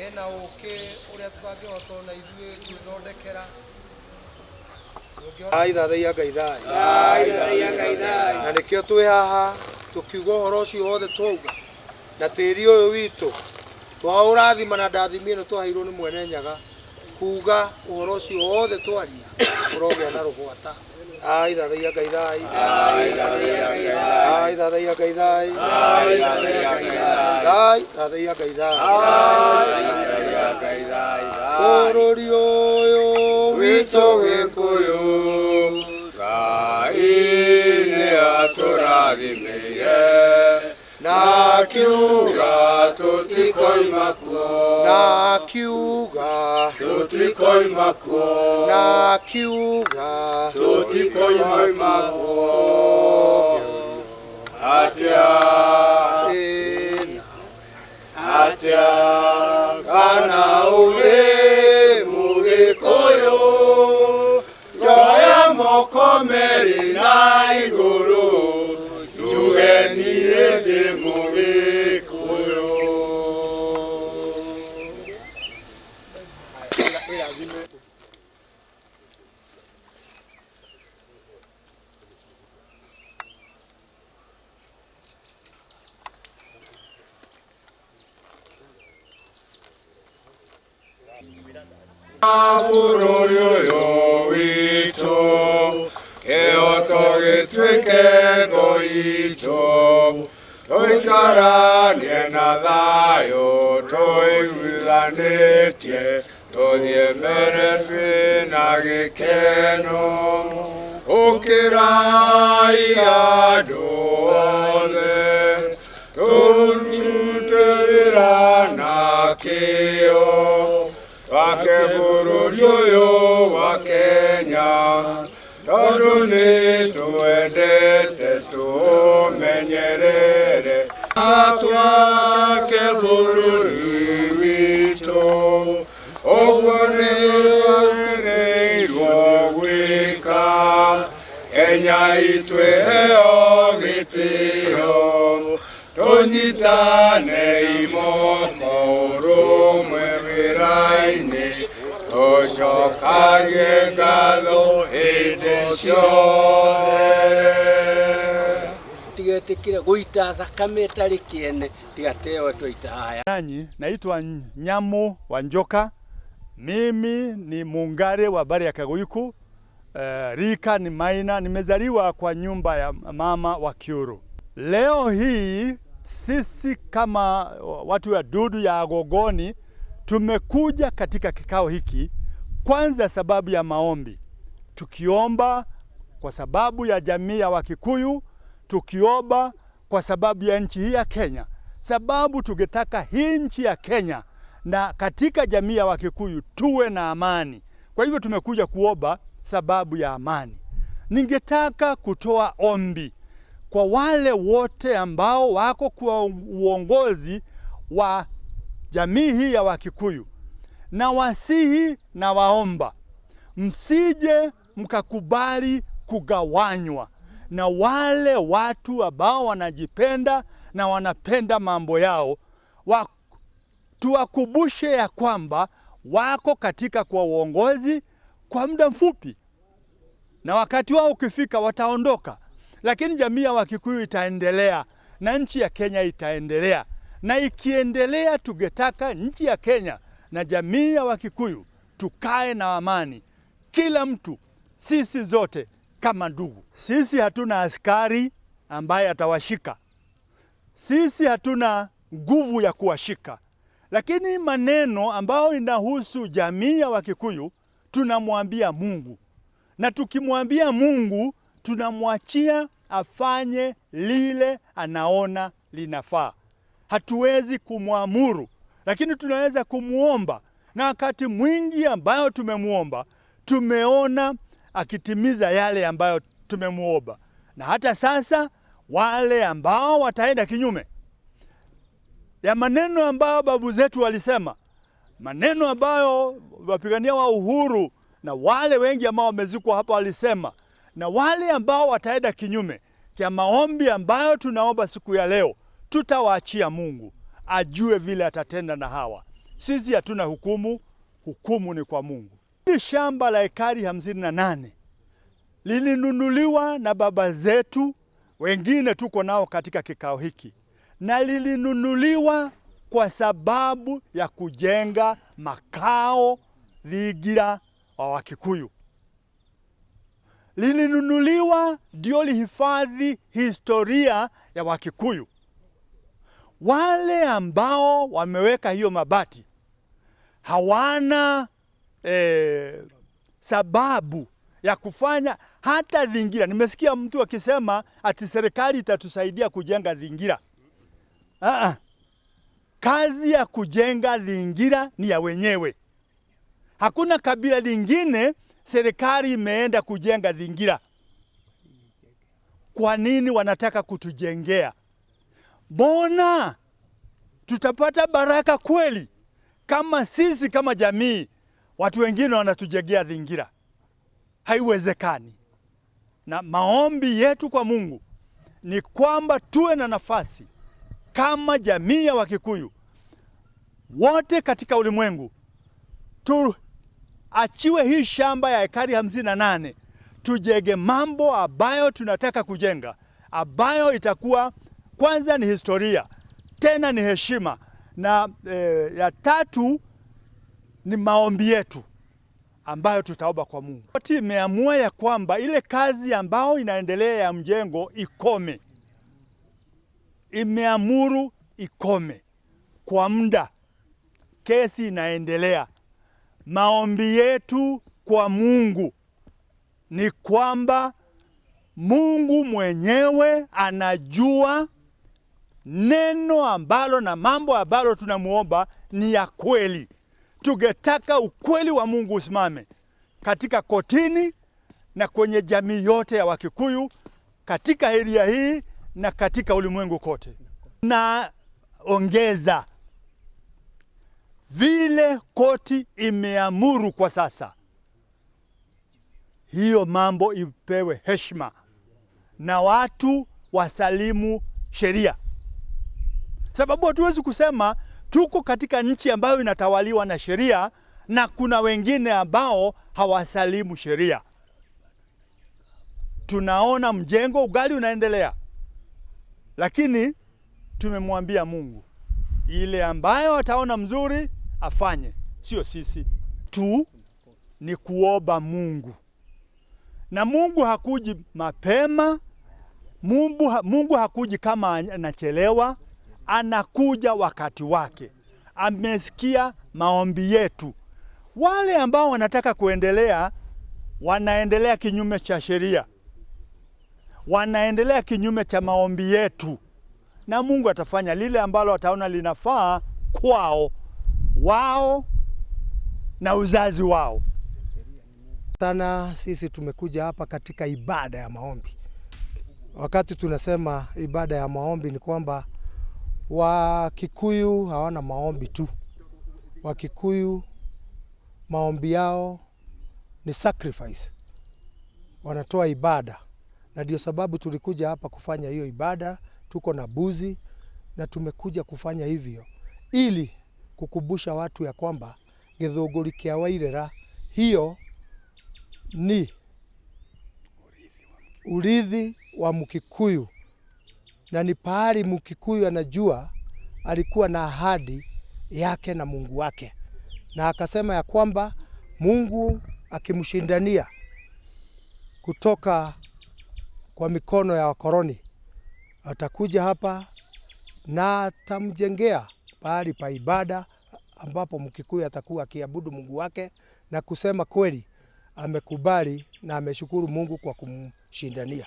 ena uke uria tutangihota na ithuĩ gwĩthondekera Thathaia Ngai thayũ. Na nĩkĩo twĩ haha tukiuga ũhoro ũcio wothe twauga na tĩri ũyũ witũ twaũrathima na ndathimi ĩno twaheirwo nĩ Mwene Nyaga kuga ũhoro ũcio wothe twaria ũrogĩa na rũgwata. Thathaia Ngai thayũ. Thathaia Ngai thayũ. Thathaia Ngai thayũ. Bũrũri ũyũ witũ Gĩkũyũ Ngai nĩatũrathimĩire na akiuga tũtikoima kuo. Na akiuga tũtikoima kuo. Na akiuga tũtikoima kuo. Atia kana ure Mũgĩkũyũ njoya moko merĩ na igũrũ njuge niĩ ndĩ Mũgĩkũyũ. Bũrũri ũyũ witũ kĩhoto gĩtuĩke ngo itũ, tũikaranie na thayũ tũiguithanĩtie, tũthiĩ mbere twĩna gĩkeno. Ũkĩrai andũ othe tũrute wĩra na kĩyo wake bũrũri ũyũ wa Kenya, tondũ nĩtwendete tũmenyerere twake bũrũri witũ. Ũguo nĩtwagĩrĩirwo gwĩka, Kenya itwĩheo gĩtĩo, tũnyitane imoko ũrũmwe wĩra-inĩ, tũcokagie ngatho hĩndĩ ciothe. Tigetĩkĩre gũita thakame ĩtarĩ kĩene, tigateo twaita haya. Nanyi, naitwa Nyamu wa Njoka. Mimi ni Mungare wa Bari ya Kaguiku. Rika ni Maina. Nimezaliwa kwa nyumba ya mama wa Kiuru. Leo hii sisi kama watu wa Dudu ya Agogoni tumekuja katika kikao hiki kwanza sababu ya maombi. Tukiomba kwa sababu ya jamii ya Wakikuyu, tukiomba kwa sababu ya nchi hii ya Kenya. Sababu tungetaka hii nchi ya Kenya na katika jamii ya Wakikuyu tuwe na amani. Kwa hivyo tumekuja kuomba sababu ya amani. Ningetaka kutoa ombi kwa wale wote ambao wako kwa uongozi wa jamii hii ya Wakikuyu, na wasihi na waomba msije mkakubali kugawanywa na wale watu ambao wanajipenda na wanapenda mambo yao. Tuwakumbushe ya kwamba wako katika kwa uongozi kwa muda mfupi, na wakati wao ukifika wataondoka. Lakini jamii ya Wakikuyu itaendelea na nchi ya Kenya itaendelea. Na ikiendelea, tungetaka nchi ya Kenya na jamii ya Wakikuyu tukae na amani. Kila mtu, sisi zote kama ndugu. Sisi hatuna askari ambaye atawashika. Sisi hatuna nguvu ya kuwashika. Lakini maneno ambayo inahusu jamii ya Wakikuyu tunamwambia Mungu. Na tukimwambia Mungu, tunamwachia afanye lile anaona linafaa. Hatuwezi kumwamuru, lakini tunaweza kumuomba. Na wakati mwingi ambayo tumemuomba, tumeona akitimiza yale ambayo tumemuomba. Na hata sasa wale ambao wataenda kinyume ya maneno ambayo babu zetu walisema, maneno ambayo wapigania wa uhuru na wale wengi ambao wamezikwa hapa walisema, na wale ambao wataenda kinyume kia maombi ambayo tunaomba siku ya leo, tutawaachia Mungu ajue vile atatenda na hawa. Sisi hatuna hukumu, hukumu ni kwa Mungu. Hili shamba la ekari 58 lilinunuliwa na baba zetu, wengine tuko nao katika kikao hiki, na lilinunuliwa kwa sababu ya kujenga makao Thigira wa Wakikuyu. Lilinunuliwa ndio lihifadhi historia ya Wakikuyu. Wale ambao wameweka hiyo mabati hawana sababu ya kufanya hata Thingira. Nimesikia mtu akisema ati serikali itatusaidia kujenga Thingira. Kazi ya kujenga Thingira ni ya wenyewe. Hakuna kabila lingine serikali imeenda kujenga Thingira. Kwa nini wanataka kutujengea? Mbona tutapata baraka kweli kama sisi kama jamii watu wengine wanatujengea Thingira? Haiwezekani. Na maombi yetu kwa Mungu ni kwamba tuwe na nafasi kama jamii ya Wakikuyu wote katika ulimwengu, tuachiwe hii shamba ya ekari 58, tujenge mambo ambayo tunataka kujenga, ambayo itakuwa kwanza ni historia, tena ni heshima, na ya tatu ni maombi yetu ambayo tutaomba kwa Mungu. Watu imeamua ya kwamba ile kazi ambayo inaendelea ya mjengo ikome. Imeamuru ikome kwa muda. Kesi inaendelea. Maombi yetu kwa Mungu ni kwamba Mungu mwenyewe anajua neno ambalo na mambo ambalo tunamuomba ni ya kweli. Tungetaka ukweli wa Mungu usimame katika kotini na kwenye jamii yote ya Wakikuyu katika area hii na katika ulimwengu kote. Na ongeza vile koti imeamuru kwa sasa, hiyo mambo ipewe heshima na watu wasalimu sheria. Sababu hatuwezi kusema tuko katika nchi ambayo inatawaliwa na sheria na kuna wengine ambao hawasalimu sheria. Tunaona mjengo ugali unaendelea, lakini tumemwambia Mungu ile ambayo ataona mzuri afanye, sio sisi tu, ni kuomba Mungu. Na Mungu hakuji mapema, Mungu hakuji kama anachelewa, anakuja wakati wake. Amesikia maombi yetu. Wale ambao wanataka kuendelea, wanaendelea kinyume cha sheria, wanaendelea kinyume cha maombi yetu, na Mungu atafanya lile ambalo ataona linafaa kwao, wao na uzazi wao. Sana sisi tumekuja hapa katika ibada ya maombi. Wakati tunasema ibada ya maombi ni kwamba Wakikuyu hawana maombi tu. Wakikuyu maombi yao ni sacrifice. Wanatoa ibada. Na ndio sababu tulikuja hapa kufanya hiyo ibada. Tuko na buzi na tumekuja kufanya hivyo ili kukumbusha watu ya kwamba Githunguri kia Wairera hiyo ni urithi wa Mkikuyu, na ni pahali Mkikuyu anajua alikuwa na ahadi yake na Mungu wake, na akasema ya kwamba Mungu akimshindania kutoka kwa mikono ya wakoloni atakuja hapa na atamjengea pahali pa ibada ambapo Mkikuyu atakuwa akiabudu Mungu wake na kusema kweli amekubali na ameshukuru Mungu kwa kumshindania.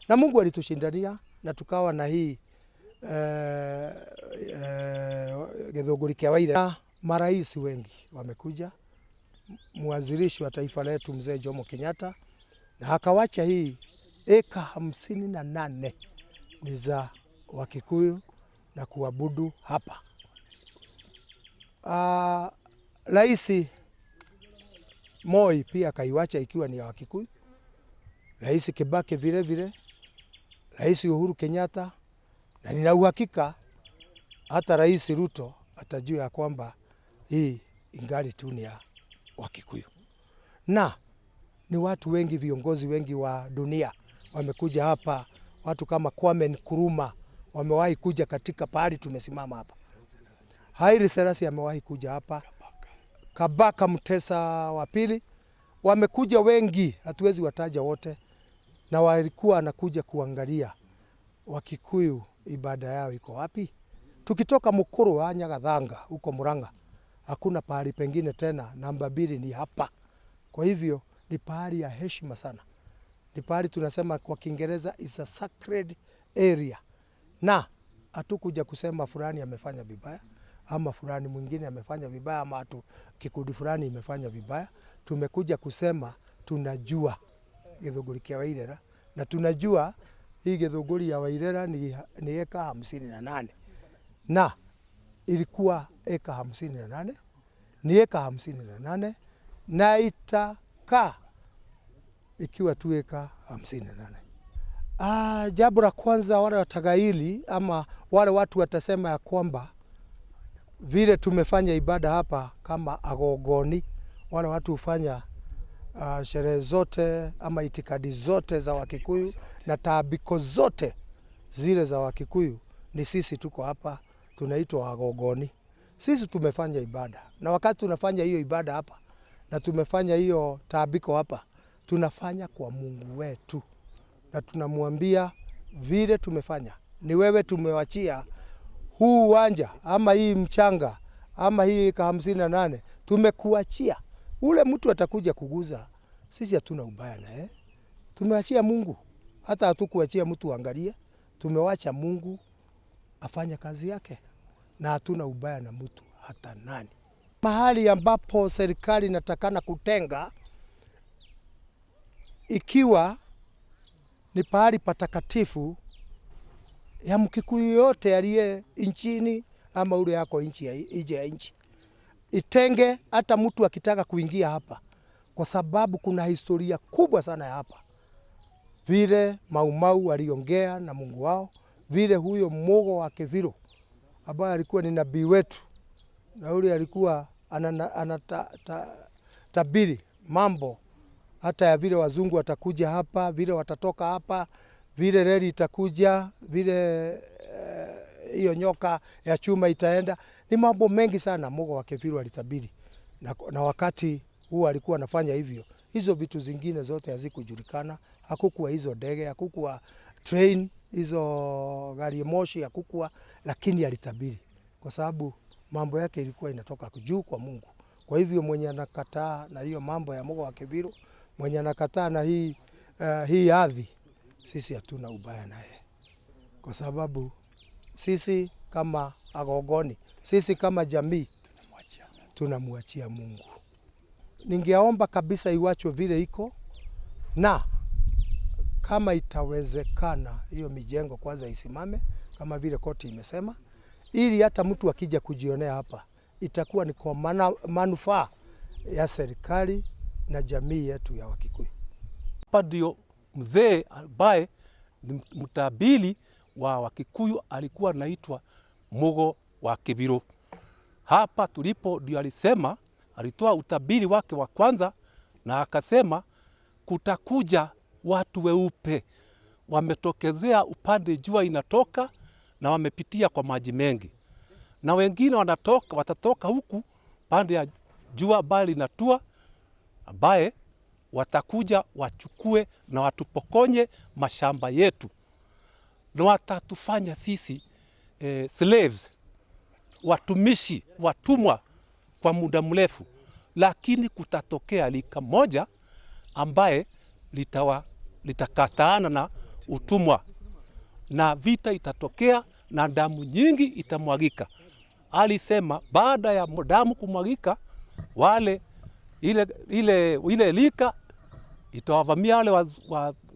Na Mungu alitushindania na tukawa na hii Githunguri kia Wairera. Marais wengi wamekuja, mwanzilishi wa taifa letu Mzee Jomo Kenyatta, na akawacha hii eka 58 ni za Wakikuyu na kuabudu hapa. Rais Moi pia kaiwacha ikiwa ni ya Wakikuyu. Rais Kibaki vile vile. Rais Uhuru Kenyatta, na nina uhakika hata Rais Ruto atajua ya kwamba hii ingali tu ni ya Wakikuyu. Na ni watu wengi, viongozi wengi wa dunia wamekuja hapa. Watu kama Kwame Nkrumah wamewahi kuja katika pahali tumesimama hapa. Haile Selassie amewahi kuja hapa. Kabaka Mutesa wa pili, wamekuja wengi, hatuwezi wataja wote, na walikuwa anakuja kuangalia Wakikuyu ibada yao iko wapi. Tukitoka Mukuru wa Nyagathanga huko Murang'a, hakuna pahali pengine tena, namba 2 ni hapa. Kwa hivyo ni pahali ya heshima sana, ni pahali tunasema kwa Kiingereza is a sacred area, na hatukuja kusema fulani amefanya vibaya ama fulani mwingine amefanya vibaya ama kikundi fulani imefanya vibaya. Tumekuja kusema tunajua Githunguri kia Wairera, na tunajua hii Githunguri ya Wairera ni eka 58 na ilikuwa eka 58, ni eka 58 na itakaa ikiwa tu eka 58. Jambo la kwanza, wale watagaili ama wale watu watasema ya kwamba vile tumefanya ibada hapa kama agogoni, wale watu hufanya sherehe zote ama itikadi zote za Wakikuyu na taabiko zote zile za Wakikuyu, ni sisi tuko hapa, tunaitwa agogoni. Sisi tumefanya ibada, na wakati tunafanya hiyo ibada hapa na tumefanya hiyo taabiko hapa, tunafanya kwa Mungu wetu, na tunamwambia vile tumefanya ni wewe tumewachia huu uwanja ama hii mchanga ama hii eka 58, tumekuachia. Ule mtu atakuja kuguza, sisi hatuna ubaya naye, tumewachia Mungu. Hata hatukuachia mtu angalie, tumewacha Mungu afanye kazi yake, na hatuna ubaya na mtu hata nani. Mahali ambapo serikali inatakana kutenga, ikiwa ni pahali patakatifu ya Mkikuyu yote aliye nchini ama ule yako nje ya nchi, itenge hata mtu akitaka kuingia hapa, kwa sababu kuna historia kubwa sana ya hapa. Vile Maumau waliongea na Mungu wao, vile huyo Mugo wa Kiviro ambaye alikuwa ni nabii wetu, na ule alikuwa anatabiri mambo hata ya vile wazungu watakuja hapa, vile watatoka hapa, vile reli itakuja, vile hiyo nyoka ya chuma itaenda. Ni mambo mengi sana Mugo wa Kiviro alitabiri, na wakati huo alikuwa anafanya hivyo. Hizo vitu zingine zote hazikujulikana, hakukuwa hizo ndege, hakukuwa train, hizo gari moshi hakukuwa, lakini alitabiri kwa sababu mambo yake ilikuwa inatoka juu kwa Mungu. Kwa hivyo mwenye anakataa na hiyo mambo ya Mugo wa Kiviro, mwenye anakataa na hii ardhi, sisi hatuna ubaya naye, kwa sababu sisi kama agogoni, sisi kama jamii tunamwachia Mungu. Ningeomba kabisa iwachwe vile iko, na kama itawezekana hiyo mijengo kwanza isimame kama vile koti imesema, ili hata mtu akija kujionea hapa itakuwa ni kwa manufaa ya serikali na jamii yetu ya Wakikuyu. Hapa ndio mzee ambaye ni mtabili wa Wakikuyu alikuwa anaitwa Mugo wa Kiviro. Hapa tulipo ndio alisema, alitoa utabiri wake wa kwanza, na akasema kutakuja watu weupe, wametokezea upande jua inatoka na wamepitia kwa maji mengi, na wengine watatoka huku pande ya jua bali natua, ambaye watakuja wachukue na watupokonye mashamba yetu, na watatufanya sisi slaves, watumishi, watumwa kwa muda mrefu. Lakini kutatokea lika moja ambaye litakataana na utumwa, na vita itatokea na damu nyingi itamwagika. Alisema baada ya damu kumwagika, wale ile lika itawavamia wale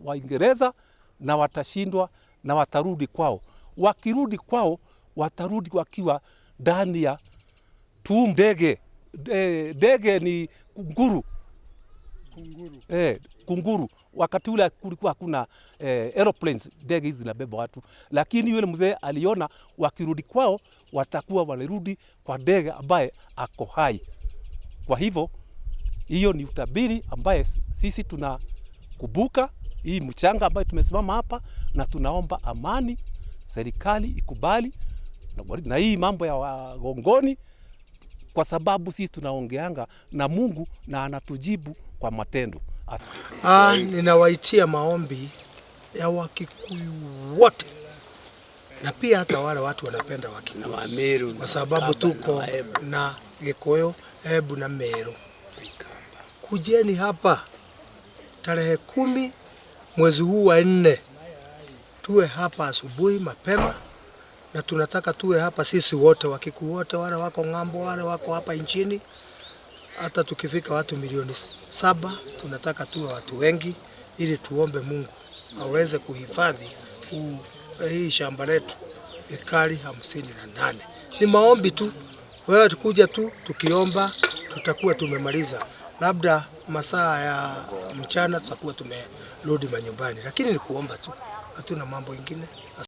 Waingereza na watashindwa na watarudi kwao. Wakirudi kwao, watarudi wakiwa ndani ya ndege ndege ni kunguru. Kunguru. Wakati ule kulikuwa hakuna aeroplanes, ndege hizi zinabeba watu, lakini yule mzee aliona wakirudi kwao watakuwa wanarudi kwa ndege ambaye ako hai. Kwa hivyo hiyo ni utabiri ambaye sisi tunakubuka hii mchanga ambayo tumesimama hapa, na tunaomba amani, serikali ikubali na hii mambo ya Wagongoni, kwa sababu sisi tunaongeanga na Mungu na anatujibu kwa matendo. Ninawaitia maombi ya Wakikuyu wote, na pia hata wale watu wanapenda Wakikuyu, kwa sababu tuko na Gikuyu, Embu na Meru. Kujeni hapa tarehe 10 mwezi huu wa 4, tuwe hapa asubuhi mapema, na tunataka tuwe hapa sisi wote, Wakikuyu wote, wale wako ng'ambo, wale wako hapa nchini. Hata tukifika watu milioni 7, tunataka tuwe watu wengi, ili tuombe Mungu aweze kuhifadhi hii shamba letu ekari 58. Ni maombi tu, wewe tukuja tu tukiomba, tutakuwa tumemaliza. Labda masaa ya mchana tutakuwa tumerudi manyumbani, lakini ni kuomba tu, hatuna mambo ingine.